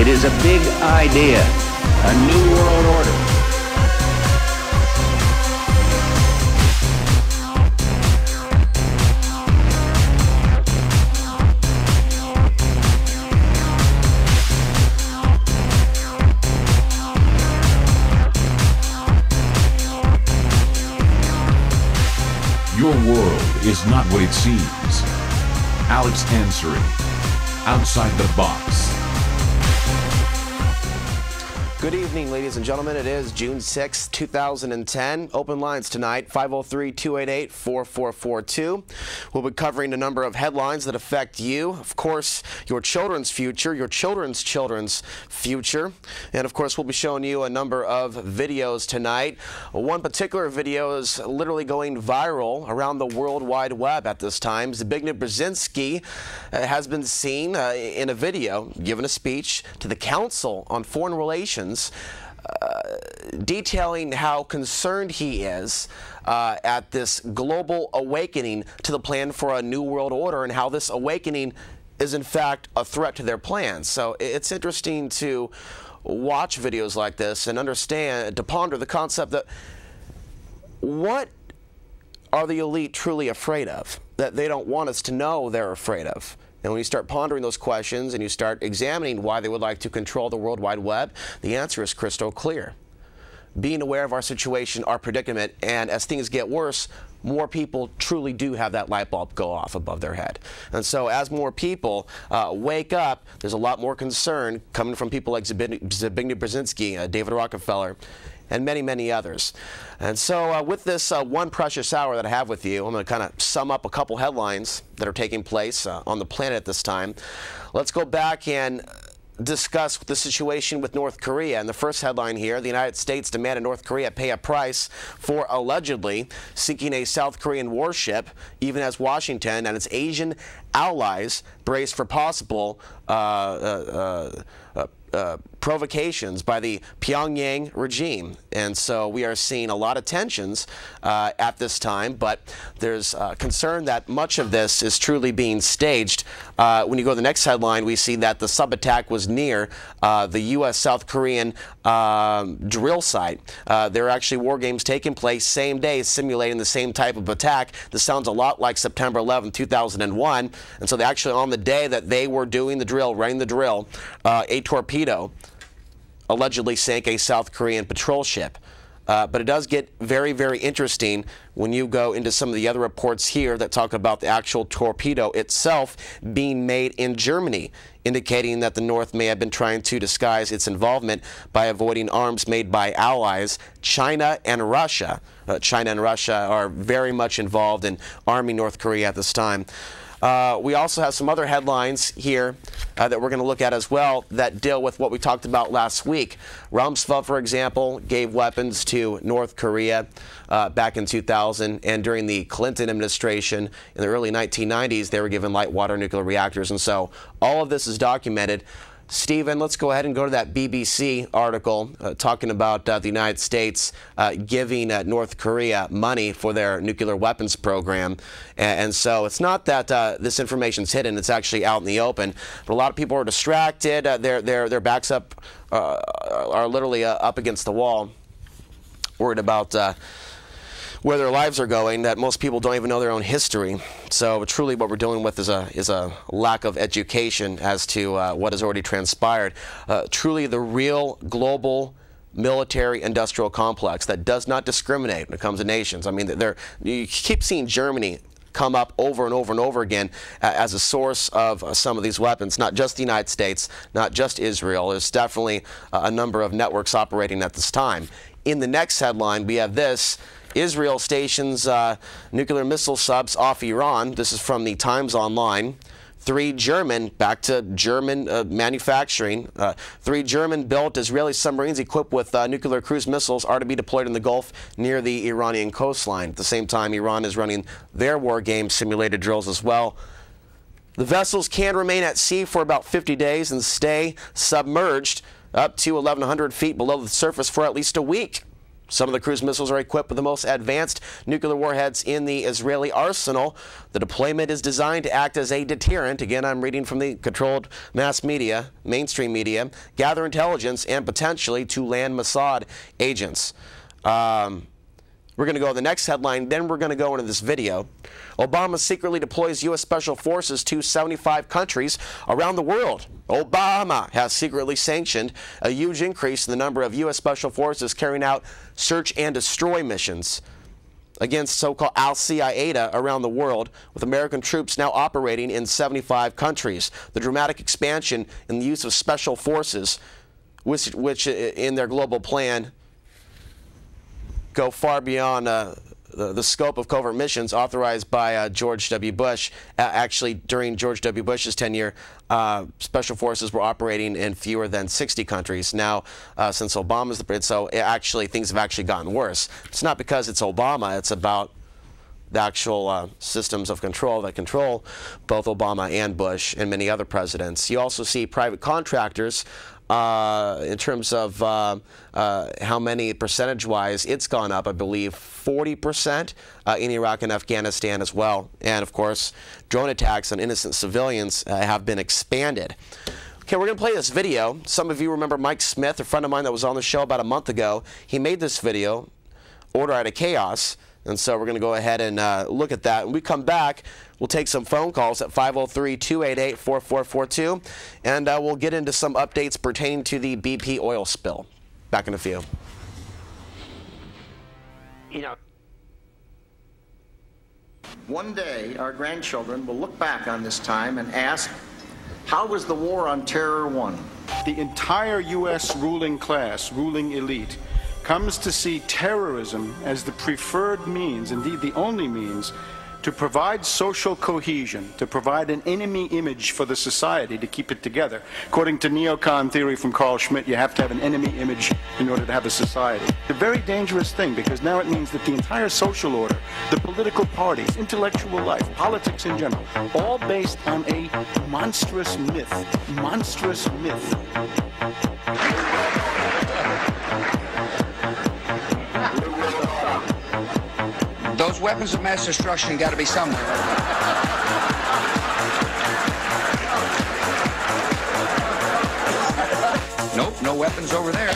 It is a big idea, a new world order. Your world is not what it seems. Alex Ansari, Outside the Box. Good evening, ladies and gentlemen. It is June 6, 2010. Open lines tonight, 503-288-4442. We'll be covering a number of headlines that affect you, of course, your children's future, your children's children's future. And, of course, we'll be showing you a number of videos tonight. One particular video is literally going viral around the World Wide Web at this time. Zbigniew Brzezinski has been seen in a video, giving a speech to the Council on Foreign Relations, detailing how concerned he is at this global awakening to the plan for a new world order, and how this awakening is in fact a threat to their plans. So it's interesting to watch videos like this and understand, to ponder the concept that what are the elite truly afraid of, that they don't want us to know they're afraid of. And when you start pondering those questions and you start examining why they would like to control the World Wide Web, the answer is crystal clear. Being aware of our situation, our predicament, and as things get worse, more people truly do have that light bulb go off above their head. And so as more people wake up, there's a lot more concern coming from people like Zbigniew Brzezinski, David Rockefeller, and many, many others. And so with this one precious hour that I have with you, I'm going to kind of sum up a couple headlines that are taking place on the planet at this time. Let's go back and discuss the situation with North Korea. And the first headline here, the United States demanded North Korea pay a price for allegedly sinking a South Korean warship, even as Washington and its Asian allies brace for possible provocations by the Pyongyang regime. And so we are seeing a lot of tensions at this time, but there's concern that much of this is truly being staged. When you go to the next headline, we see that the sub-attack was near the U.S.-South Korean drill site. There are actually war games taking place same day, simulating the same type of attack. This sounds a lot like September 11, 2001. And so they actually, on the day that they were doing the drill, running the drill, a torpedo allegedly sank a South Korean patrol ship. But it does get very, very interesting when you go into some of the other reports here that talk about the actual torpedo itself being made in Germany, indicating that the North may have been trying to disguise its involvement by avoiding arms made by allies, China and Russia. China and Russia are very much involved in arming North Korea at this time. We also have some other headlines here that we're going to look at as well that deal with what we talked about last week. Rumsfeld, for example, gave weapons to North Korea back in 2000, and during the Clinton administration in the early 1990s, they were given light water nuclear reactors. And so all of this is documented. Stephen, let's go ahead and go to that BBC article talking about the United States giving North Korea money for their nuclear weapons program. And so it's not that this information's hidden, it's actually out in the open. But a lot of people are distracted. Their backs up are literally up against the wall, worried about where their lives are going, that most people don't even know their own history. So truly what we're dealing with is a lack of education as to what has already transpired. Truly the real global military-industrial complex that does not discriminate when it comes to nations. I mean, you keep seeing Germany come up over and over and over again as a source of some of these weapons, not just the United States, not just Israel. There's definitely a number of networks operating at this time. In the next headline, we have this. Israel stations nuclear missile subs off Iran. This is from the Times Online. Back to German manufacturing. 3 German-built Israeli submarines equipped with nuclear cruise missiles are to be deployed in the Gulf near the Iranian coastline. At the same time, Iran is running their war game simulated drills as well. The vessels can remain at sea for about 50 days and stay submerged up to 1,100 feet below the surface for at least a week. Some of the cruise missiles are equipped with the most advanced nuclear warheads in the Israeli arsenal. The deployment is designed to act as a deterrent. Again, I'm reading from the controlled mass media, mainstream media, gather intelligence, and potentially to land Mossad agents. We're going to go to the next headline, then we're going to go into this video. Obama secretly deploys U.S. Special Forces to 75 countries around the world. Obama has secretly sanctioned a huge increase in the number of U.S. Special Forces carrying out search and destroy missions against so-called Al-Qaeda around the world, with American troops now operating in 75 countries. The dramatic expansion in the use of special forces, which in their global plan go far beyond the scope of covert missions authorized by George W. Bush. Actually, during George W. Bush's tenure, special forces were operating in fewer than 60 countries. Now, since Obama's the president, so actually things have actually gotten worse. It's not because it's Obama, it's about the actual systems of control that control both Obama and Bush and many other presidents. You also see private contractors in terms of how many percentage-wise, it's gone up, I believe, 40% in Iraq and Afghanistan as well. And, of course, drone attacks on innocent civilians have been expanded. Okay, we're going to play this video. Some of you remember Mike Smith, a friend of mine that was on the show about a month ago. He made this video, Order Out of Chaos. And so we're going to go ahead and look at that. When we come back, we'll take some phone calls at 503-288-4442, and we'll get into some updates pertaining to the BP oil spill. Back in a few. You know, one day our grandchildren will look back on this time and ask, how was the war on terror won? The entire U.S. ruling class, ruling elite, comes to see terrorism as the preferred means, indeed the only means, to provide social cohesion, to provide an enemy image for the society to keep it together. According to neocon theory from Carl Schmitt, you have to have an enemy image in order to have a society. It's a very dangerous thing, because now it means that the entire social order, the political parties, intellectual life, politics in general, all based on a monstrous myth. Monstrous myth. Those weapons of mass destruction got to be somewhere. Nope, no weapons over there.